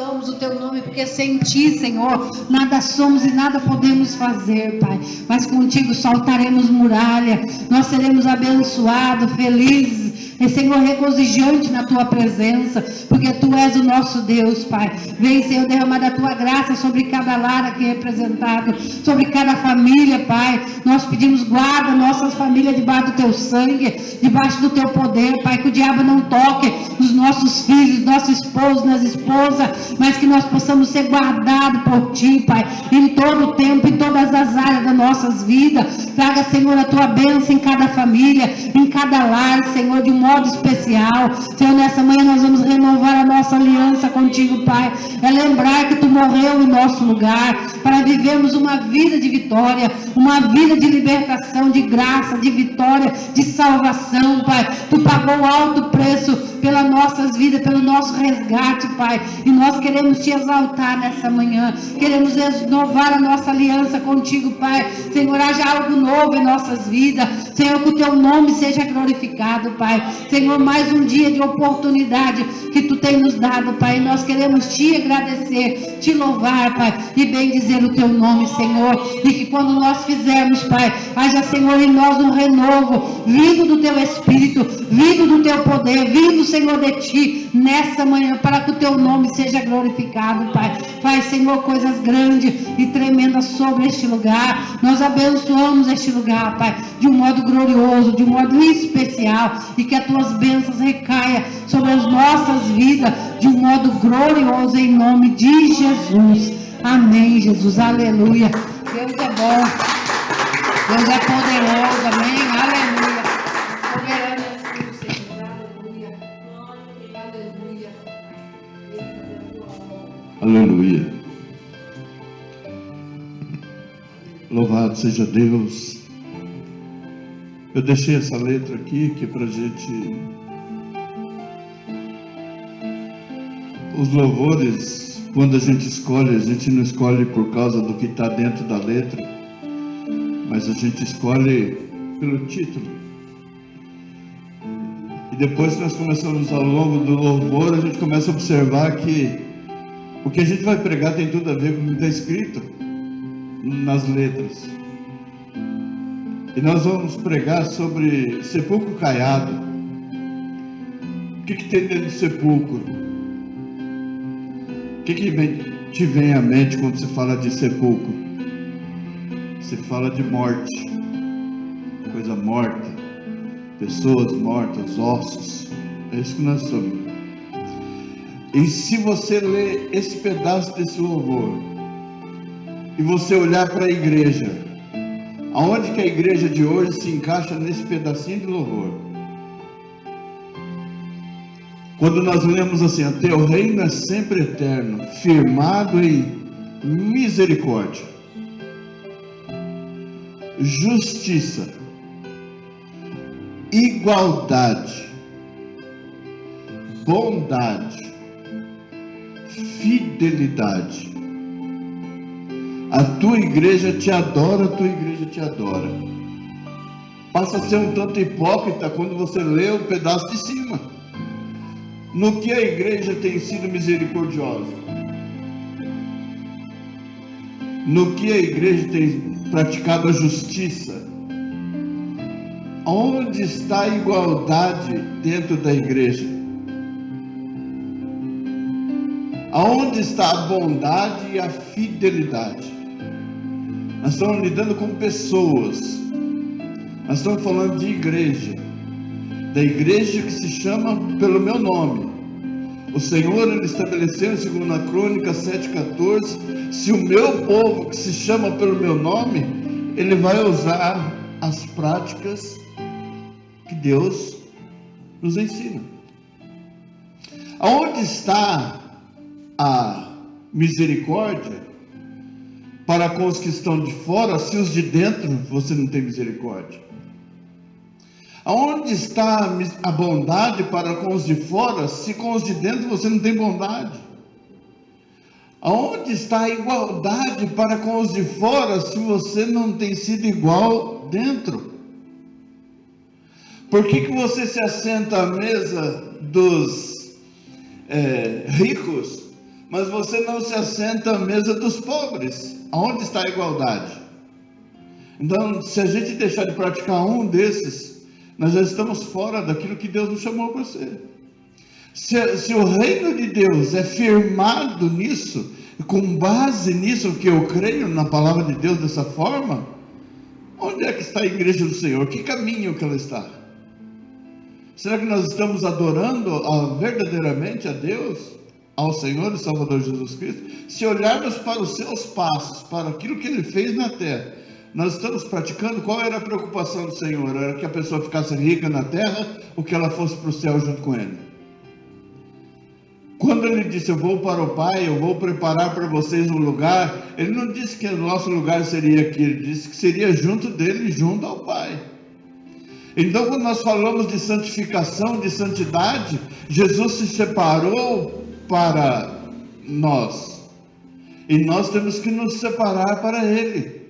Louvamos o teu nome, porque sem ti, Senhor, nada somos e nada podemos fazer, Pai. Mas contigo saltaremos muralha, nós seremos abençoados, felizes, e Senhor, regozijante na tua presença, porque tu és o nosso Deus, Pai. Vem, Senhor, derramar da tua graça sobre cada lar aqui representado, sobre cada família, Pai. Nós pedimos guarda nossas famílias debaixo do teu sangue, debaixo do teu poder, Pai, que o diabo não toque nos nossos filhos, nossos esposos, nas esposas, mas que nós possamos ser guardados por ti, Pai, em todo o tempo, em todas as áreas das nossas vidas. Traga, Senhor, a tua bênção em cada família, em cada lar, Senhor, de um modo especial. Senhor, nessa manhã nós vamos renovar a nossa aliança contigo, Pai. É lembrar que tu morreu em nosso lugar, para vivermos uma vida de vitória, uma vida de libertação, de graça, de vitória, de salvação, Pai. Tu pagou alto preço pelas nossas vidas, pelo nosso resgate, Pai. E nós queremos te exaltar nessa manhã. Queremos renovar a nossa aliança contigo, Pai. Senhor, haja algo novo em nossas vidas. Senhor, que o teu nome seja glorificado, Pai. Senhor, mais um dia de oportunidade que tu tem nos dado, Pai. Nós queremos te agradecer, te louvar, Pai, e bendizer o teu nome, Senhor. E que quando nós fizermos, Pai, haja, Senhor, em nós um renovo, vindo do teu Espírito, vindo do teu poder, vindo, Senhor, de ti, nessa manhã, para que o teu nome seja glorificado, Pai. Faz, Senhor, coisas grandes e tremendas sobre este lugar. Nós abençoamos este lugar, Pai, de um modo glorioso, de um modo especial, e que as tuas bênçãos recaiam sobre as nossas vidas de um modo glorioso, em nome de Jesus. Amém, Jesus, aleluia. Deus é bom, Deus é poderoso, amém, aleluia. Soberano é o Senhor, aleluia, aleluia. Aleluia. Louvado seja Deus. Eu deixei essa letra aqui, que para a gente... Os louvores, quando a gente não escolhe por causa do que está dentro da letra, mas a gente escolhe pelo título. E depois que nós começamos ao longo do louvor, a gente começa a observar que o que a gente vai pregar tem tudo a ver com o que está escrito nas letras. E nós vamos pregar sobre sepulcro caiado. O que tem dentro do sepulcro? O que te vem à mente quando se fala de sepulcro? Se fala de morte, coisa morta, pessoas mortas, ossos. É isso que nós somos. E se você ler esse pedaço desse louvor e você olhar para a igreja, aonde que a igreja de hoje se encaixa nesse pedacinho de louvor? Quando nós lemos assim: o teu reino é sempre eterno, firmado em misericórdia, justiça, igualdade, bondade, fidelidade. A tua igreja te adora, a tua igreja te adora. Passa a ser um tanto hipócrita quando você lê o pedaço de cima. No que a igreja tem sido misericordiosa? No que a igreja tem praticado a justiça? Onde está a igualdade dentro da igreja? Aonde está a bondade e a fidelidade? Nós estamos lidando com pessoas. Nós estamos falando de igreja. Da igreja que se chama pelo meu nome. O Senhor, Ele estabeleceu em 2 Crônicas 7,14: se o meu povo que se chama pelo meu nome, Ele vai usar as práticas que Deus nos ensina. Aonde está a misericórdia para com os que estão de fora, se os de dentro você não tem misericórdia? Aonde está a bondade para com os de fora, se com os de dentro você não tem bondade? Aonde está a igualdade para com os de fora, se você não tem sido igual dentro? Por que você se assenta à mesa dos ricos, mas você não se assenta à mesa dos pobres. Aonde está a igualdade? Então, se a gente deixar de praticar um desses, nós já estamos fora daquilo que Deus nos chamou para ser. Se o reino de Deus é firmado nisso, com base nisso que eu creio na palavra de Deus dessa forma, onde é que está a igreja do Senhor? Que caminho que ela está? Será que nós estamos adorando verdadeiramente a Deus, ao Senhor e Salvador Jesus Cristo? Se olharmos para os seus passos, para aquilo que Ele fez na terra, nós estamos praticando? Qual era a preocupação do Senhor? Era que a pessoa ficasse rica na terra ou que ela fosse para o céu junto com Ele? Quando Ele disse, eu vou para o Pai, eu vou preparar para vocês um lugar, Ele não disse que o nosso lugar seria aqui, Ele disse que seria junto dEle, junto ao Pai. Então, quando nós falamos de santificação, de santidade, Jesus se separou para nós, e nós temos que nos separar para Ele.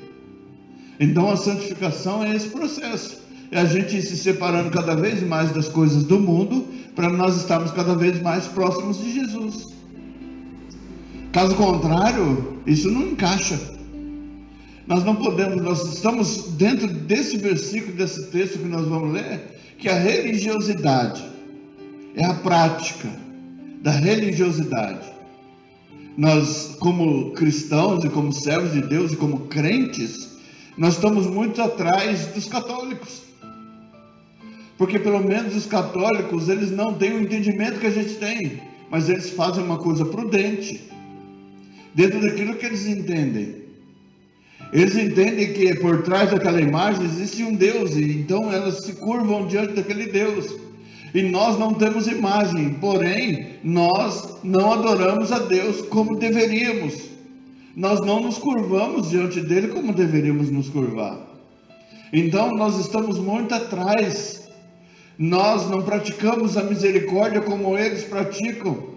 Então, a santificação é esse processo, é a gente ir se separando cada vez mais das coisas do mundo, para nós estarmos cada vez mais próximos de Jesus. Caso contrário, isso não encaixa. Nós não podemos, nós estamos dentro desse versículo, desse texto que nós vamos ler, que a religiosidade é a prática da religiosidade. Nós, como cristãos e como servos de Deus e como crentes, nós estamos muito atrás dos católicos. Porque pelo menos os católicos, eles não têm o entendimento que a gente tem, mas eles fazem uma coisa prudente, dentro daquilo que eles entendem. Eles entendem que por trás daquela imagem existe um Deus, e então elas se curvam diante daquele Deus. E nós não temos imagem, porém, nós não adoramos a Deus como deveríamos. Nós não nos curvamos diante dele como deveríamos nos curvar. Então nós estamos muito atrás. Nós não praticamos a misericórdia como eles praticam.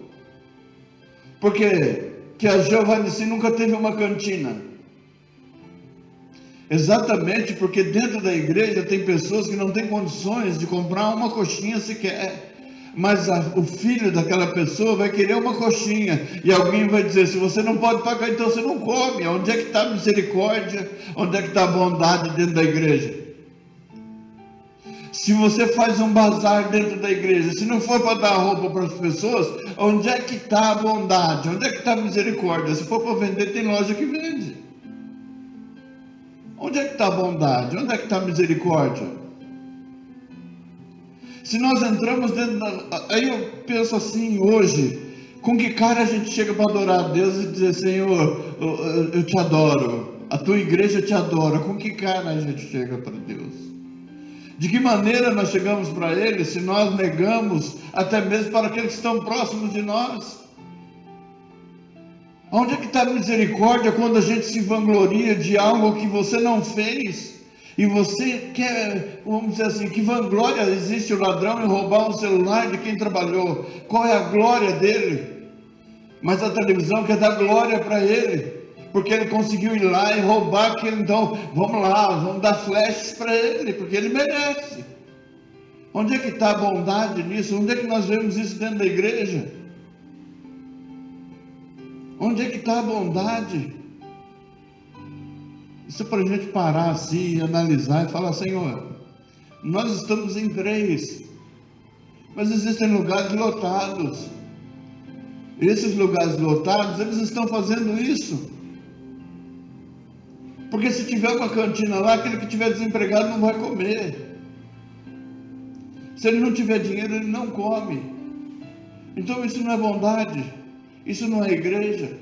Porque que a Giovanici nunca teve uma cantina. Exatamente porque dentro da igreja tem pessoas que não têm condições de comprar uma coxinha sequer. Mas o filho daquela pessoa vai querer uma coxinha. E alguém vai dizer, se você não pode pagar, então você não come. Onde é que está a misericórdia? Onde é que está a bondade dentro da igreja? Se você faz um bazar dentro da igreja, se não for para dar roupa para as pessoas, onde é que está a bondade? Onde é que está a misericórdia? Se for para vender, tem loja que vende. Onde é que está a bondade? Onde é que está a misericórdia? Se nós entramos dentro da... Aí eu penso assim, hoje, com que cara a gente chega para adorar a Deus e dizer, Senhor, eu te adoro, a tua igreja te adora. Com que cara a gente chega para Deus? De que maneira nós chegamos para Ele, se nós negamos até mesmo para aqueles que estão próximos de nós? Onde é que está a misericórdia quando a gente se vangloria de algo que você não fez? E você quer, vamos dizer assim, que vanglória existe o ladrão em roubar um celular de quem trabalhou? Qual é a glória dele? Mas a televisão quer dar glória para ele, porque ele conseguiu ir lá e roubar aquilo. Então, vamos lá, vamos dar flashes para ele, porque ele merece. Onde é que está a bondade nisso? Onde é que nós vemos isso dentro da igreja? Onde é que está a bondade? Isso é para a gente parar assim, analisar e falar, Senhor, nós estamos em 3, mas existem lugares lotados. Esses lugares lotados, eles estão fazendo isso. Porque se tiver uma cantina lá, aquele que estiver desempregado não vai comer. Se ele não tiver dinheiro, ele não come. Então isso não é bondade. Isso não é igreja.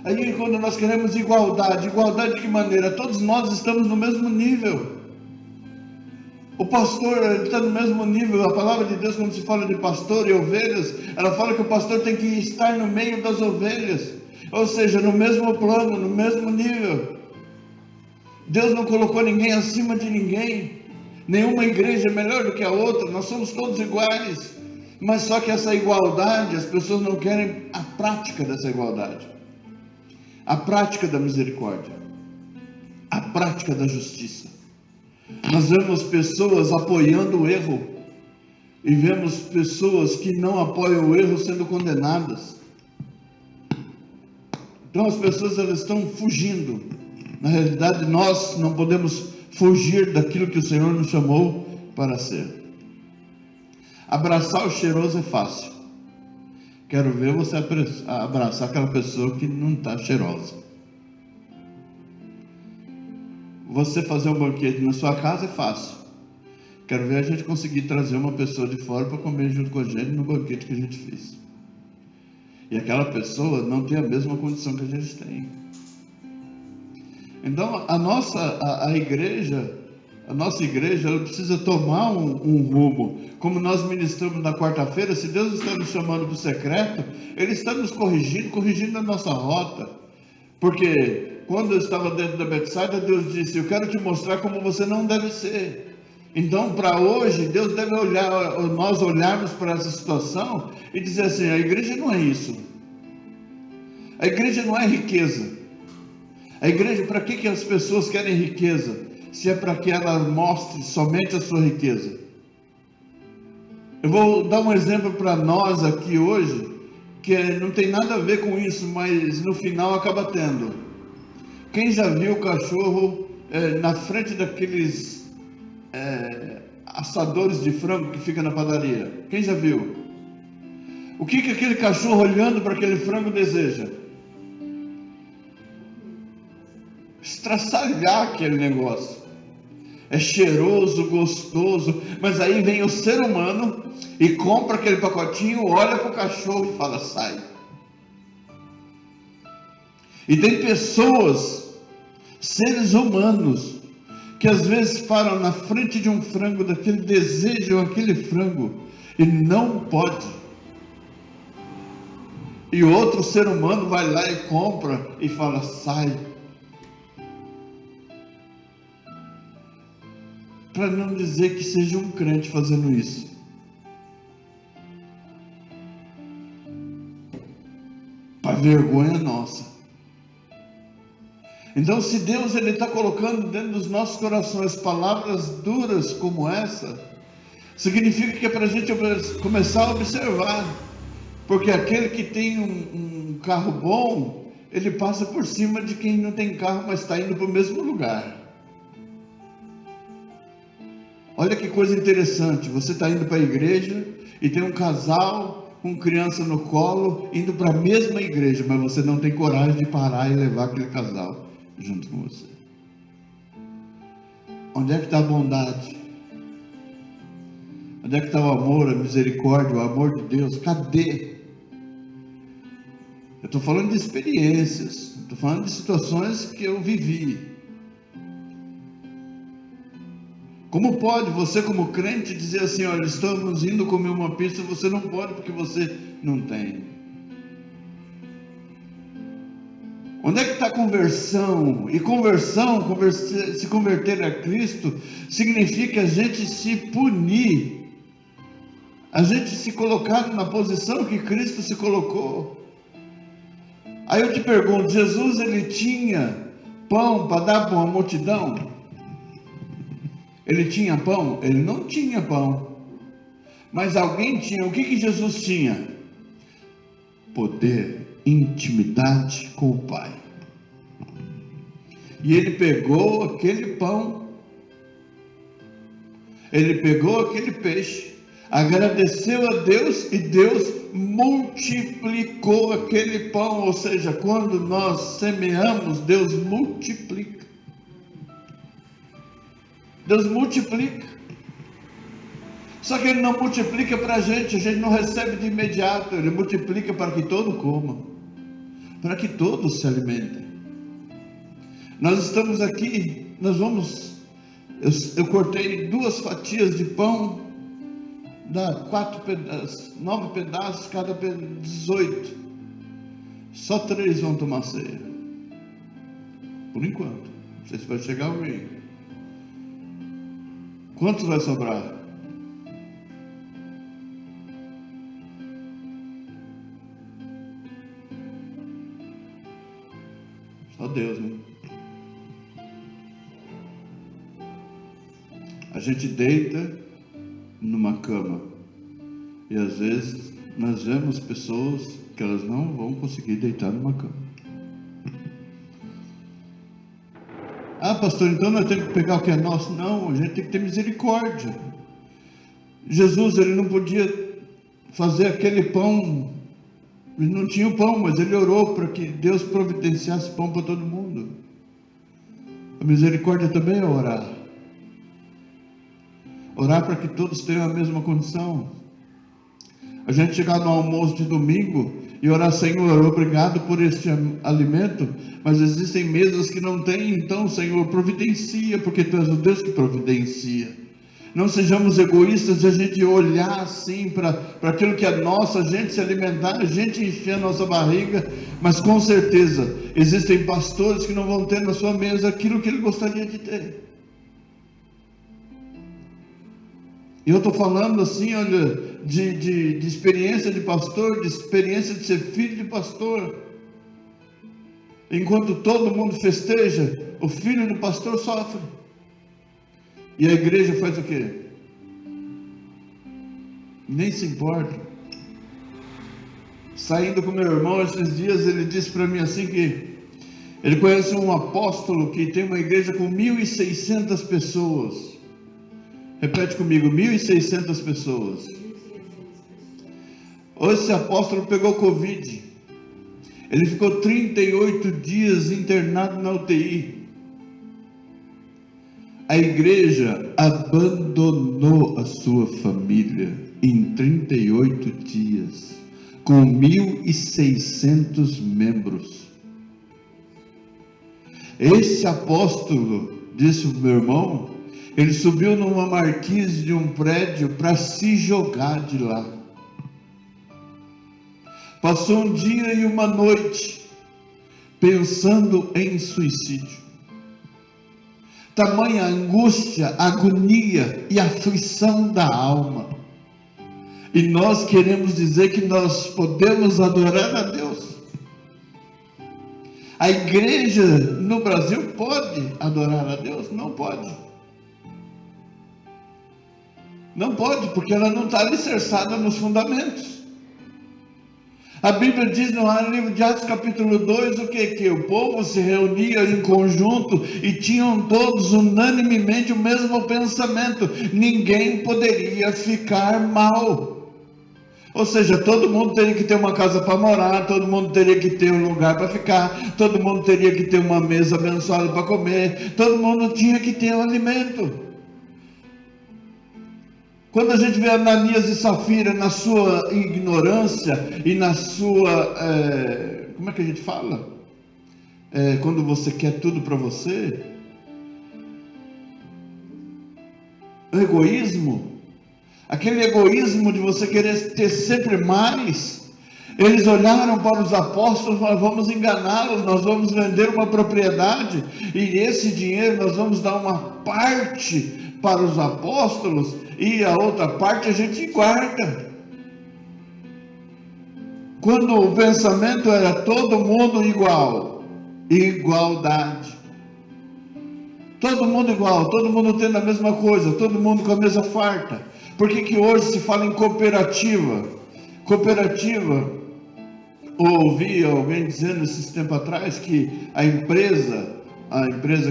Aí quando nós queremos igualdade, igualdade de que maneira? Todos nós estamos no mesmo nível. O pastor está no mesmo nível. A palavra de Deus, quando se fala de pastor e ovelhas, ela fala que o pastor tem que estar no meio das ovelhas. Ou seja, no mesmo plano, no mesmo nível. Deus não colocou ninguém acima de ninguém. Nenhuma igreja é melhor do que a outra. Nós somos todos iguais. Mas só que essa igualdade, as pessoas não querem a prática dessa igualdade. A prática da misericórdia. A prática da justiça. Nós vemos pessoas apoiando o erro. E vemos pessoas que não apoiam o erro sendo condenadas. Então as pessoas elas estão fugindo. Na realidade, nós não podemos fugir daquilo que o Senhor nos chamou para ser. Abraçar o cheiroso é fácil. Quero ver você abraçar aquela pessoa que não está cheirosa. Você fazer um banquete na sua casa é fácil. Quero ver a gente conseguir trazer uma pessoa de fora para comer junto com a gente no banquete que a gente fez. E aquela pessoa não tem a mesma condição que a gente tem. Então a nossa igreja ela precisa tomar um rumo. Como nós ministramos na quarta-feira, se Deus está nos chamando para o secreto, Ele está nos corrigindo a nossa rota. Porque quando eu estava dentro da Betsaida, Deus disse: eu quero te mostrar como você não deve ser. Então, para hoje, Deus deve nós olharmos para essa situação e dizer assim: a igreja não é isso. A igreja não é riqueza. A igreja, para que as pessoas querem riqueza? Se é para que ela mostre somente a sua riqueza. Eu vou dar um exemplo para nós aqui hoje, que não tem nada a ver com isso, mas no final acaba tendo. Quem já viu o cachorro na frente daqueles assadores de frango que fica na padaria? Quem já viu? O que aquele cachorro olhando para aquele frango deseja? Estraçalhar aquele negócio. É cheiroso, gostoso, mas aí vem o ser humano e compra aquele pacotinho, olha para o cachorro e fala: sai. E tem pessoas, seres humanos, que às vezes param na frente de um frango daquele, desejam aquele frango e não pode. E outro ser humano vai lá e compra e fala: sai. Para não dizer que seja um crente fazendo isso. Para vergonha nossa. Então, se Deus está colocando dentro dos nossos corações palavras duras como essa, significa que é para a gente começar a observar. Porque aquele que tem um carro bom, ele passa por cima de quem não tem carro, mas está indo para o mesmo lugar. Olha que coisa interessante, você está indo para a igreja e tem um casal com criança no colo indo para a mesma igreja, mas você não tem coragem de parar e levar aquele casal junto com você. Onde é que está a bondade? Onde é que está o amor, a misericórdia, o amor de Deus? Cadê? Eu estou falando de experiências, estou falando de situações que eu vivi. Como pode você, como crente, dizer assim: olha, estamos indo comer uma pizza? Você não pode porque você não tem. Onde é que está a conversão? E se converter a Cristo, significa a gente se punir, a gente se colocar na posição que Cristo se colocou. Aí eu te pergunto: Jesus, ele tinha pão para dar para uma multidão? Ele tinha pão? Ele não tinha pão. Mas alguém tinha. O que Jesus tinha? Poder, intimidade com o Pai. E ele pegou aquele pão, ele pegou aquele peixe, agradeceu a Deus e Deus multiplicou aquele pão. Ou seja, quando nós semeamos, Deus multiplica. Deus multiplica. Só que Ele não multiplica para a gente não recebe de imediato. Ele multiplica para que todos comam, para que todos se alimentem. Nós estamos aqui, eu cortei 2 fatias de pão, dá 4 pedaços, 9 pedaços, cada 18. Só 3 vão tomar ceia. Por enquanto. Não sei se vai chegar alguém. Quantos vai sobrar? Só Deus, né? A gente deita numa cama e às vezes nós vemos pessoas que elas não vão conseguir deitar numa cama. pastor, então nós temos que pegar o que é nosso. Não, a gente tem que ter misericórdia. Jesus, ele não podia fazer aquele pão, ele não tinha o pão, mas ele orou para que Deus providenciasse pão para todo mundo. A misericórdia também é orar. Orar para que todos tenham a mesma condição. A gente chegar no almoço de domingo e orar, Senhor, obrigado por este alimento, mas existem mesas que não têm, então, Senhor, providencia, porque Tu és o Deus que providencia. Não sejamos egoístas de a gente olhar assim para aquilo que é nosso, a gente se alimentar, a gente encher a nossa barriga, mas com certeza existem pastores que não vão ter na sua mesa aquilo que ele gostaria de ter. E eu estou falando assim, olha, de experiência de pastor, de experiência de ser filho de pastor. Enquanto todo mundo festeja, o filho do pastor sofre. E a igreja faz o quê? Nem se importa. Saindo com meu irmão esses dias, ele disse para mim assim que ele conhece um apóstolo que tem uma igreja com 1.600 pessoas. Repete comigo, 1.600 pessoas. Esse apóstolo pegou Covid. Ele ficou 38 dias internado na UTI. A igreja abandonou a sua família em 38 dias, com 1.600 membros. Esse apóstolo, disse o meu irmão, ele subiu numa marquise de um prédio para se jogar de lá. Passou um dia e uma noite pensando em suicídio. Tamanha angústia, agonia e aflição da alma. E nós queremos dizer que nós podemos adorar a Deus. A igreja no Brasil pode adorar a Deus? Não pode. Não pode, porque ela não está alicerçada nos fundamentos. A Bíblia diz no livro de Atos capítulo 2 o que? Que o povo se reunia em conjunto e tinham todos unanimemente o mesmo pensamento. Ninguém poderia ficar mal. Ou seja, todo mundo teria que ter uma casa para morar, todo mundo teria que ter um lugar para ficar, todo mundo teria que ter uma mesa abençoada para comer, todo mundo tinha que ter um alimento. Quando a gente vê Ananias e Safira na sua ignorância e na sua, como é que a gente fala? Quando você quer tudo para você, o egoísmo, aquele egoísmo de você querer ter sempre mais. Eles olharam para os apóstolos e falaram, vamos enganá-los, nós vamos vender uma propriedade e esse dinheiro nós vamos dar uma parte para os apóstolos e a outra parte a gente guarda. Quando o pensamento era todo mundo igual, igualdade, todo mundo igual, todo mundo tendo a mesma coisa, todo mundo com a mesma farta. Por que hoje se fala em cooperativa? Cooperativa, ouvi alguém dizendo esses tempos atrás que a empresa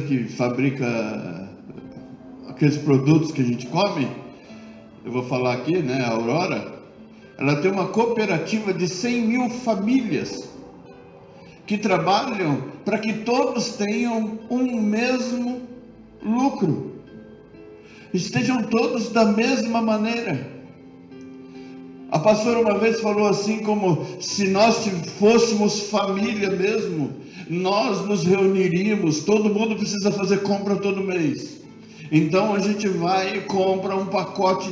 que fabrica aqueles produtos que a gente come, eu vou falar aqui, né, a Aurora, ela tem uma cooperativa de 100 mil famílias que trabalham para que todos tenham um mesmo lucro, estejam todos da mesma maneira. A pastora uma vez falou assim, como se nós fôssemos família mesmo, nós nos reuniríamos, todo mundo precisa fazer compra todo mês. Então a gente vai e compra um pacote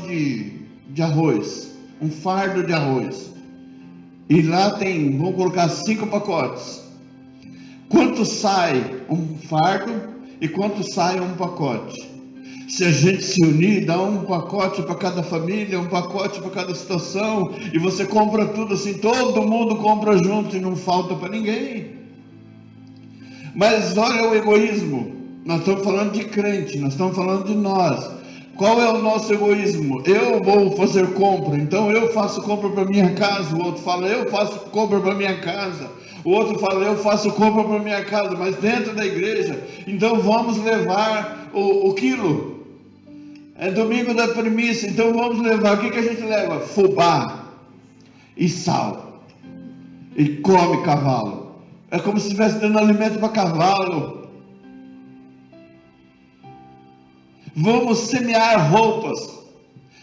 de arroz, um fardo de arroz. E lá tem, vamos colocar 5 pacotes. Quanto sai um fardo e quanto sai um pacote? Se a gente se unir, dá um pacote para cada família, um pacote para cada situação, e você compra tudo assim, todo mundo compra junto e não falta para ninguém. Mas olha o egoísmo. Nós estamos falando de crente, nós estamos falando de nós. Qual é o nosso egoísmo? Eu vou fazer compra, então eu faço compra para minha casa. O outro fala, eu faço compra para minha casa. O outro fala, eu faço compra para minha casa, mas dentro da igreja. Então vamos levar o quilo. É domingo da primícia, então vamos levar. O que a gente leva? Fubá e sal. E come cavalo. É como se estivesse dando alimento para cavalo. Vamos semear roupas,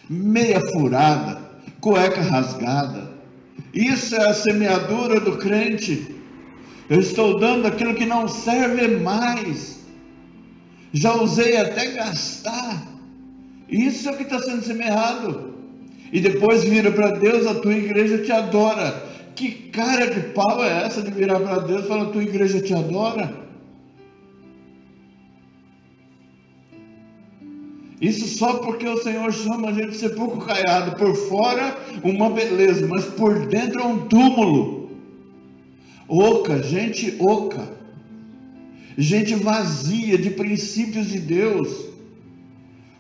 meia furada, cueca rasgada. Isso é a semeadura do crente. Eu estou dando aquilo que não serve mais. Já usei até gastar. Isso é o que está sendo semeado. E depois vira para Deus, a tua igreja te adora. Que cara de pau é essa de virar para Deus e falar, a tua igreja te adora? Isso só porque o Senhor chama a gente de sepulcro caiado. Por fora, uma beleza, mas por dentro é um túmulo. Oca, gente oca. Gente vazia de princípios de Deus.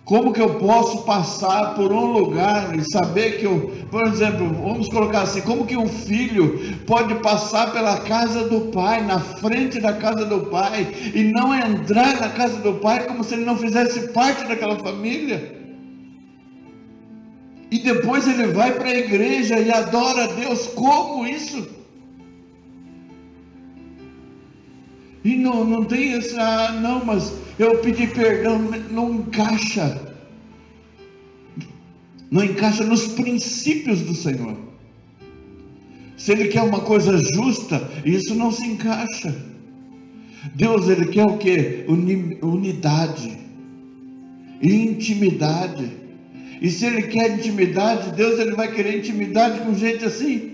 Como que eu posso passar por um lugar e saber que por exemplo, vamos colocar assim, como que um filho pode passar pela casa do pai, na frente da casa do pai, e não entrar na casa do pai como se ele não fizesse parte daquela família? E depois ele vai para a igreja e adora a Deus. Como isso? E não tem essa, não, mas eu pedi perdão, não encaixa. Não encaixa nos princípios do Senhor. Se Ele quer uma coisa justa, isso não se encaixa. Deus, Ele quer o quê? Unidade, intimidade. E se Ele quer intimidade, Deus, Ele vai querer intimidade com gente assim.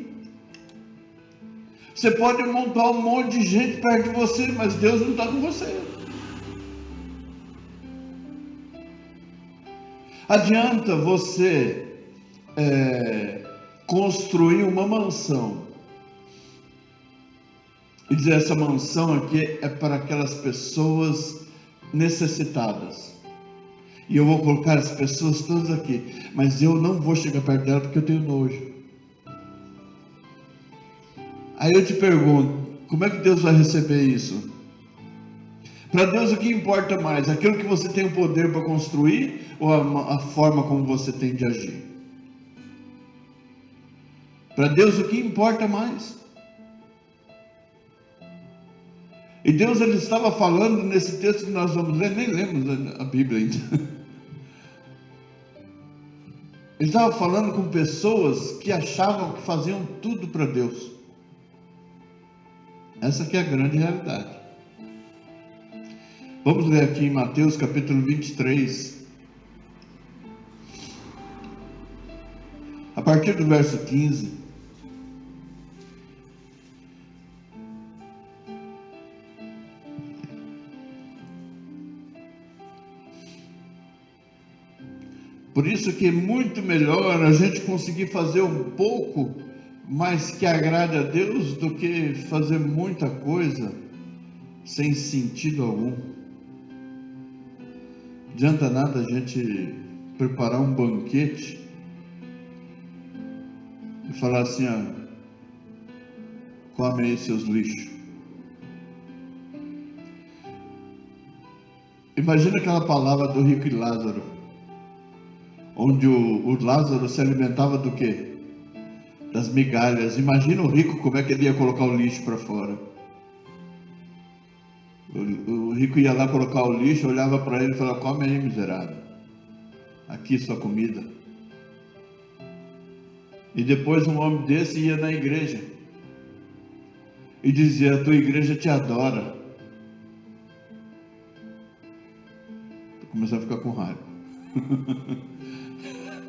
Você pode montar um monte de gente perto de você, mas Deus não está com você. Adianta você construir uma mansão e dizer, essa mansão aqui é para aquelas pessoas necessitadas. E eu vou colocar as pessoas todas aqui, mas eu não vou chegar perto dela porque eu tenho nojo. Aí eu te pergunto, como é que Deus vai receber isso? Para Deus o que importa mais? Aquilo que você tem o poder para construir ou a forma como você tem de agir? Para Deus o que importa mais? E Deus, Ele estava falando nesse texto que nós vamos ler, nem lemos a Bíblia ainda. Ele estava falando com pessoas que achavam que faziam tudo para Deus. Essa que é a grande realidade. Vamos ler aqui em Mateus capítulo 23. A partir do verso 15. Por isso que é muito melhor a gente conseguir fazer um pouco, mas que agrade a Deus, do que fazer muita coisa sem sentido algum. Não adianta nada a gente preparar um banquete e falar assim, come aí seus lixos. Imagina aquela palavra do rico e Lázaro, onde o Lázaro se alimentava do quê? Das migalhas. Imagina o rico, como é que ele ia colocar o lixo para fora. O rico ia lá colocar o lixo, olhava para ele e falava, come aí, miserável, aqui sua comida. E depois um homem desse ia na igreja e dizia, a tua igreja te adora. Estou começando a ficar com raiva.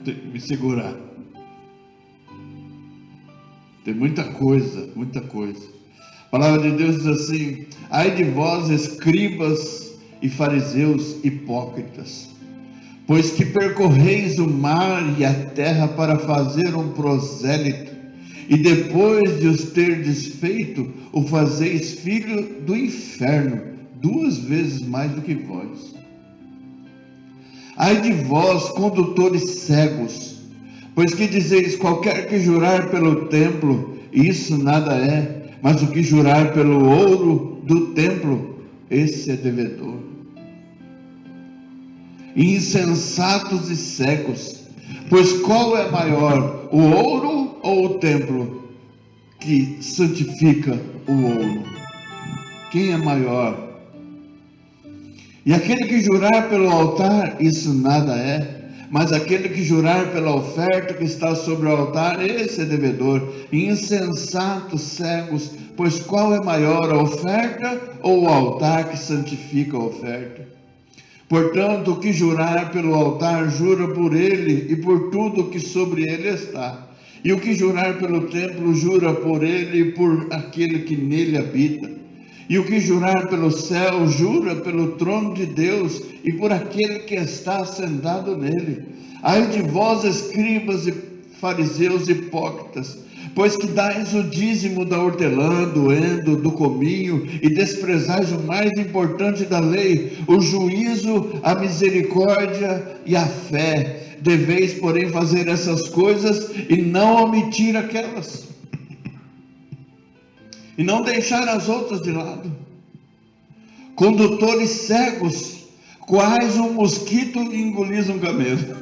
Tem que me segurar. Tem muita coisa, muita coisa. A palavra de Deus diz assim, ai de vós, escribas e fariseus hipócritas, pois que percorreis o mar e a terra para fazer um prosélito, e depois de os terdes feito, o fazeis filho do inferno, 2 vezes mais do que vós. Ai de vós, condutores cegos, pois que dizeis, qualquer que jurar pelo templo, isso nada é, mas o que jurar pelo ouro do templo, esse é devedor. Insensatos e cegos, pois qual é maior, o ouro ou o templo que santifica o ouro? Quem é maior? E aquele que jurar pelo altar, isso nada é, mas aquele que jurar pela oferta que está sobre o altar, esse é devedor. Insensatos, cegos, pois qual é maior, a oferta ou o altar que santifica a oferta? Portanto, o que jurar pelo altar, jura por ele e por tudo que sobre ele está. E o que jurar pelo templo, jura por ele e por aquele que nele habita. E o que jurar pelo céu, jura pelo trono de Deus e por aquele que está sentado nele. Ai de vós, escribas e fariseus hipócritas, pois que dais o dízimo da hortelã, do endo, do cominho, e desprezais o mais importante da lei, o juízo, a misericórdia e a fé. Deveis, porém, fazer essas coisas e não omitir aquelas, e não deixar as outras de lado. Condutores cegos, quais um mosquito engoliz um camelo.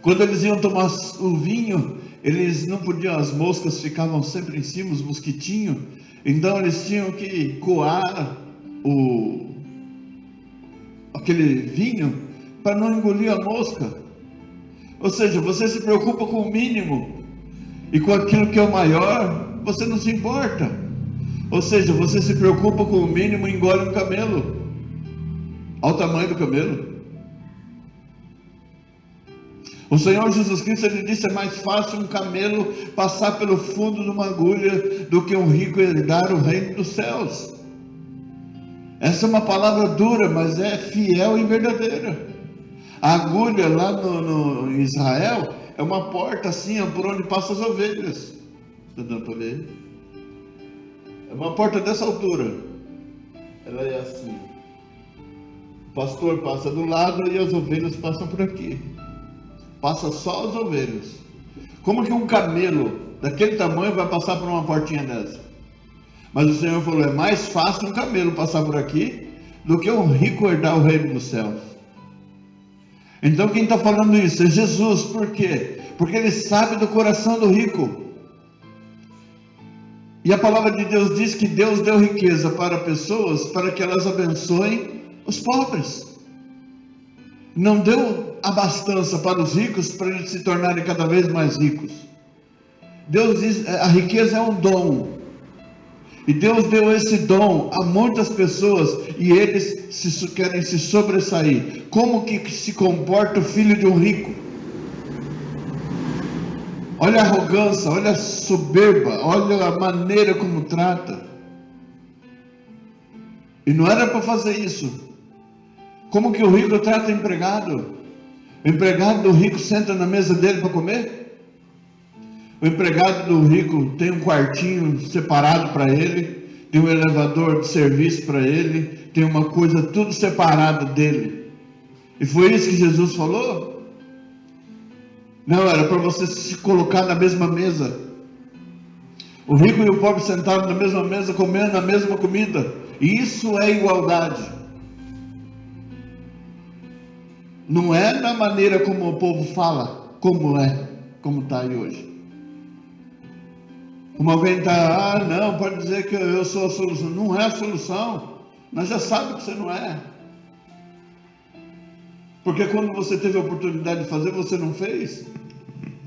Quando eles iam tomar o vinho, eles não podiam, as moscas ficavam sempre em cima, os mosquitinhos, então eles tinham que coar aquele vinho para não engolir a mosca. Ou seja, você se preocupa com o mínimo, e com aquilo que é o maior, você não se importa. Ou seja, você se preocupa com o mínimo e engole um camelo. Olha o tamanho do camelo. O Senhor Jesus Cristo, ele disse, é mais fácil um camelo passar pelo fundo de uma agulha do que um rico herdar o reino dos céus. Essa é uma palavra dura, mas é fiel e verdadeira. A agulha lá no Israel é uma porta assim, por onde passam as ovelhas. Está dando para ver? É uma porta dessa altura. Ela é assim. O pastor passa do lado e as ovelhas passam por aqui. Passa só as ovelhas. Como que um camelo daquele tamanho vai passar por uma portinha dessa? Mas o Senhor falou, é mais fácil um camelo passar por aqui do que um rico herdar o reino dos céus. Então quem está falando isso é Jesus. Por quê? Porque ele sabe do coração do rico. E a palavra de Deus diz que Deus deu riqueza para pessoas para que elas abençoem os pobres. Não deu abastança para os ricos para eles se tornarem cada vez mais ricos. Deus diz, a riqueza é um dom. E Deus deu esse dom a muitas pessoas e eles querem se sobressair. Como que se comporta o filho de um rico? Olha a arrogância, olha a soberba, olha a maneira como trata. E não era para fazer isso. Como que o rico trata o empregado? O empregado do rico senta na mesa dele para comer? O empregado do rico tem um quartinho separado para ele, tem um elevador de serviço para ele, tem uma coisa tudo separada dele. E foi isso que Jesus falou? Não, era para você se colocar na mesma mesa. O rico e o pobre sentados na mesma mesa, comendo a mesma comida. E isso é igualdade. Não é da maneira como o povo fala, como está aí hoje. Como alguém está, não, pode dizer que eu sou a solução. Não é a solução. Nós já sabemos que você não é. Porque quando você teve a oportunidade de fazer, você não fez.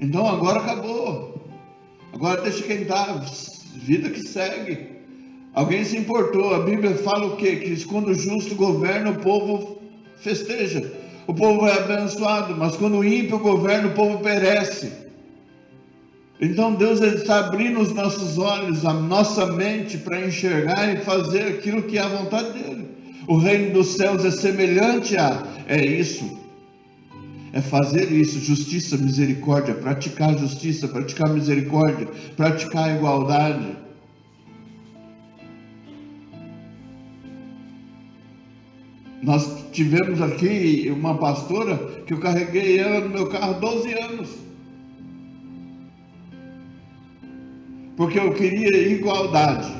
Então agora acabou. Agora deixa quem está, vida que segue. Alguém se importou. A Bíblia fala o quê? Que quando o justo governa, o povo festeja. O povo é abençoado, mas quando o ímpio governa, o povo perece. Então Deus está abrindo os nossos olhos, a nossa mente, para enxergar e fazer aquilo que é a vontade dele. O reino dos céus é semelhante é isso. É fazer isso, justiça, misericórdia, praticar justiça, praticar misericórdia, praticar a igualdade. Nós tivemos aqui uma pastora que eu carreguei ela no meu carro 12 anos. porque eu queria igualdade.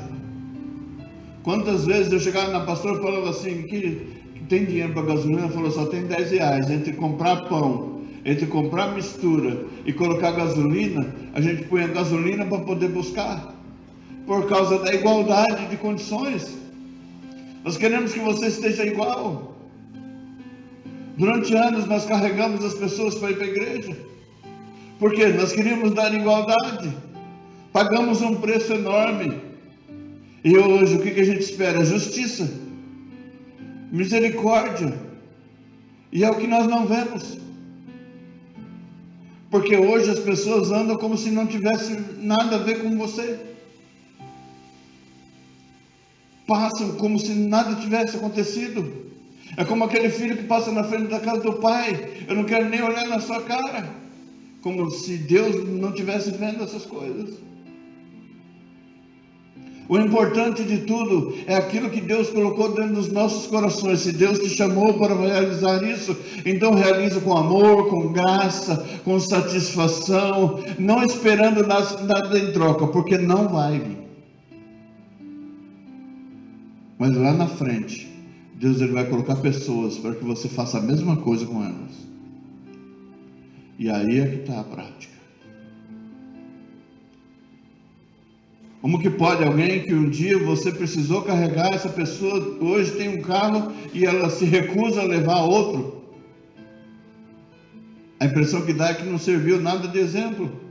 Quantas vezes eu chegava na pastora e falava assim, que tem dinheiro para gasolina? Ela falou, só tem 10 reais, entre comprar pão, entre comprar mistura e colocar gasolina, a gente põe a gasolina para poder buscar, por causa da igualdade de condições. Nós queremos que você esteja igual. Durante anos nós carregamos as pessoas para ir para a igreja, porque nós queríamos dar igualdade, pagamos um preço enorme. E hoje o que a gente espera? Justiça, misericórdia, e é o que nós não vemos, porque hoje as pessoas andam como se não tivesse nada a ver com você, passam como se nada tivesse acontecido. É como aquele filho que passa na frente da casa do pai, eu não quero nem olhar na sua cara, como se Deus não estivesse vendo essas coisas. O importante de tudo é aquilo que Deus colocou dentro dos nossos corações. Se Deus te chamou para realizar isso, então realiza com amor, com graça, com satisfação, não esperando nada em troca, porque não vai vir. Mas lá na frente, Deus ele vai colocar pessoas para que você faça a mesma coisa com elas. E aí é que está a prática. Como que pode alguém que um dia você precisou carregar, essa pessoa hoje tem um carro e ela se recusa a levar outro? A impressão que dá é que não serviu nada de exemplo.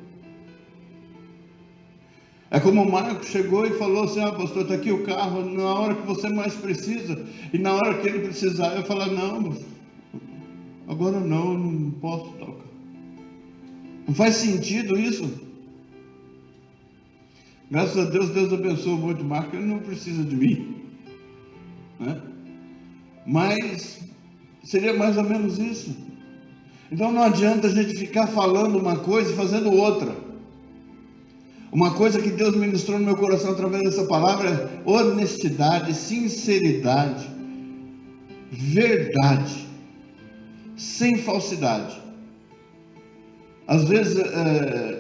É como o Marcos chegou e falou assim, pastor, está aqui o carro, na hora que você mais precisa, e na hora que ele precisar, eu falar, não, agora não posso tocar. Não faz sentido isso. Graças a Deus, Deus abençoa muito o Marcos, ele não precisa de mim, né? Mas seria mais ou menos isso. Então não adianta a gente ficar falando uma coisa e fazendo outra. Uma coisa que Deus ministrou no meu coração através dessa palavra é honestidade, sinceridade, verdade, sem falsidade. Às vezes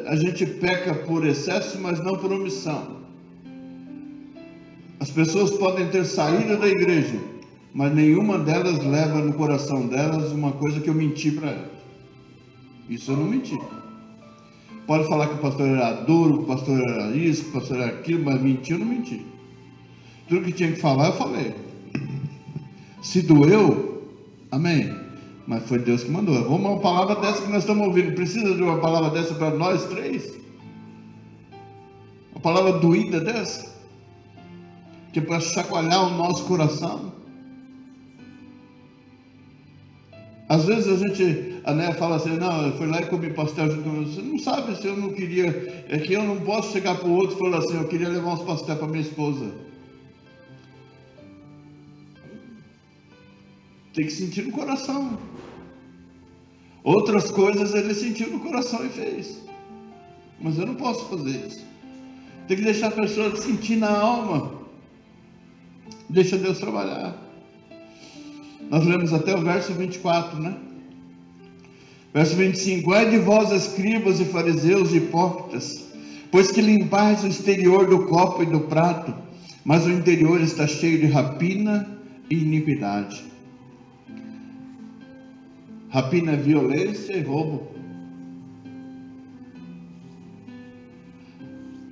a gente peca por excesso, mas não por omissão. As pessoas podem ter saído da igreja, mas nenhuma delas leva no coração delas uma coisa que eu menti para elas. Isso eu não menti. Pode falar que o pastor era duro, que o pastor era isso, que o pastor era aquilo, mas mentir eu não menti. Tudo que tinha que falar eu falei. Se doeu, amém. Mas foi Deus que mandou. Vamos uma palavra dessa que nós estamos ouvindo. Precisa de uma palavra dessa para nós três? Uma palavra doída dessa? Que é para chacoalhar o nosso coração? Às vezes a gente fala assim, não, eu fui lá e comi pastel junto com você. Não sabe se eu não queria, é que eu não posso chegar para o outro e falar assim, eu queria levar uns pastel para minha esposa. Tem que sentir no coração. Outras coisas ele sentiu no coração e fez. Mas eu não posso fazer isso. Tem que deixar a pessoa sentir na alma. Deixa Deus trabalhar. Nós lemos até o verso 24, né? Verso 25. Ai de vós, escribas e fariseus e hipócritas, pois que limpais o exterior do copo e do prato, mas o interior está cheio de rapina e iniquidade. Rapina é violência e roubo.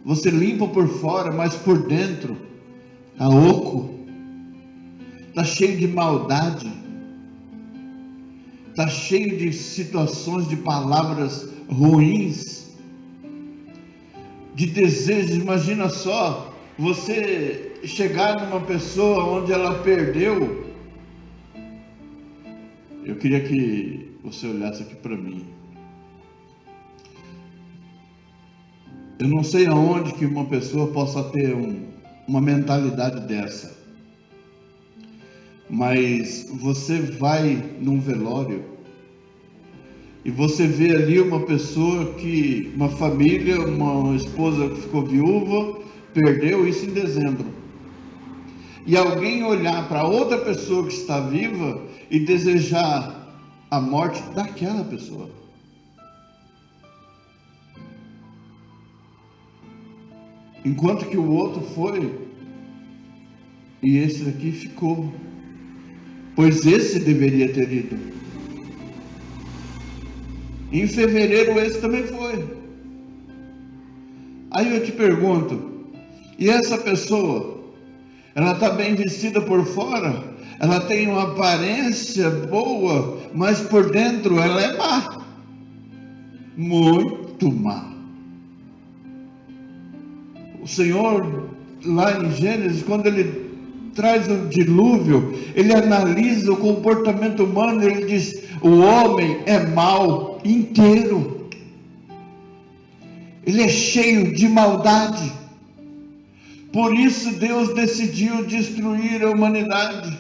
Você limpa por fora, mas por dentro está oco, está cheio de maldade, está cheio de situações, de palavras ruins, de desejos. Imagina só, você chegar numa pessoa onde ela perdeu. Eu queria que você olhasse aqui para mim. Eu não sei aonde que uma pessoa possa ter uma mentalidade dessa. Mas você vai num velório e você vê ali uma pessoa uma família, uma esposa que ficou viúva, perdeu isso em dezembro. E alguém olhar para outra pessoa que está viva e desejar a morte daquela pessoa. enquanto que o outro foi e esse aqui ficou, pois esse deveria ter ido. Em fevereiro esse também foi. Aí eu te pergunto, e essa pessoa, ela está bem vestida por fora, ela tem uma aparência boa, mas por dentro ela é má, muito má. O Senhor, lá em Gênesis, quando Ele traz o dilúvio, Ele analisa o comportamento humano, Ele diz, o homem é mau inteiro, ele é cheio de maldade. Por isso Deus decidiu destruir a humanidade.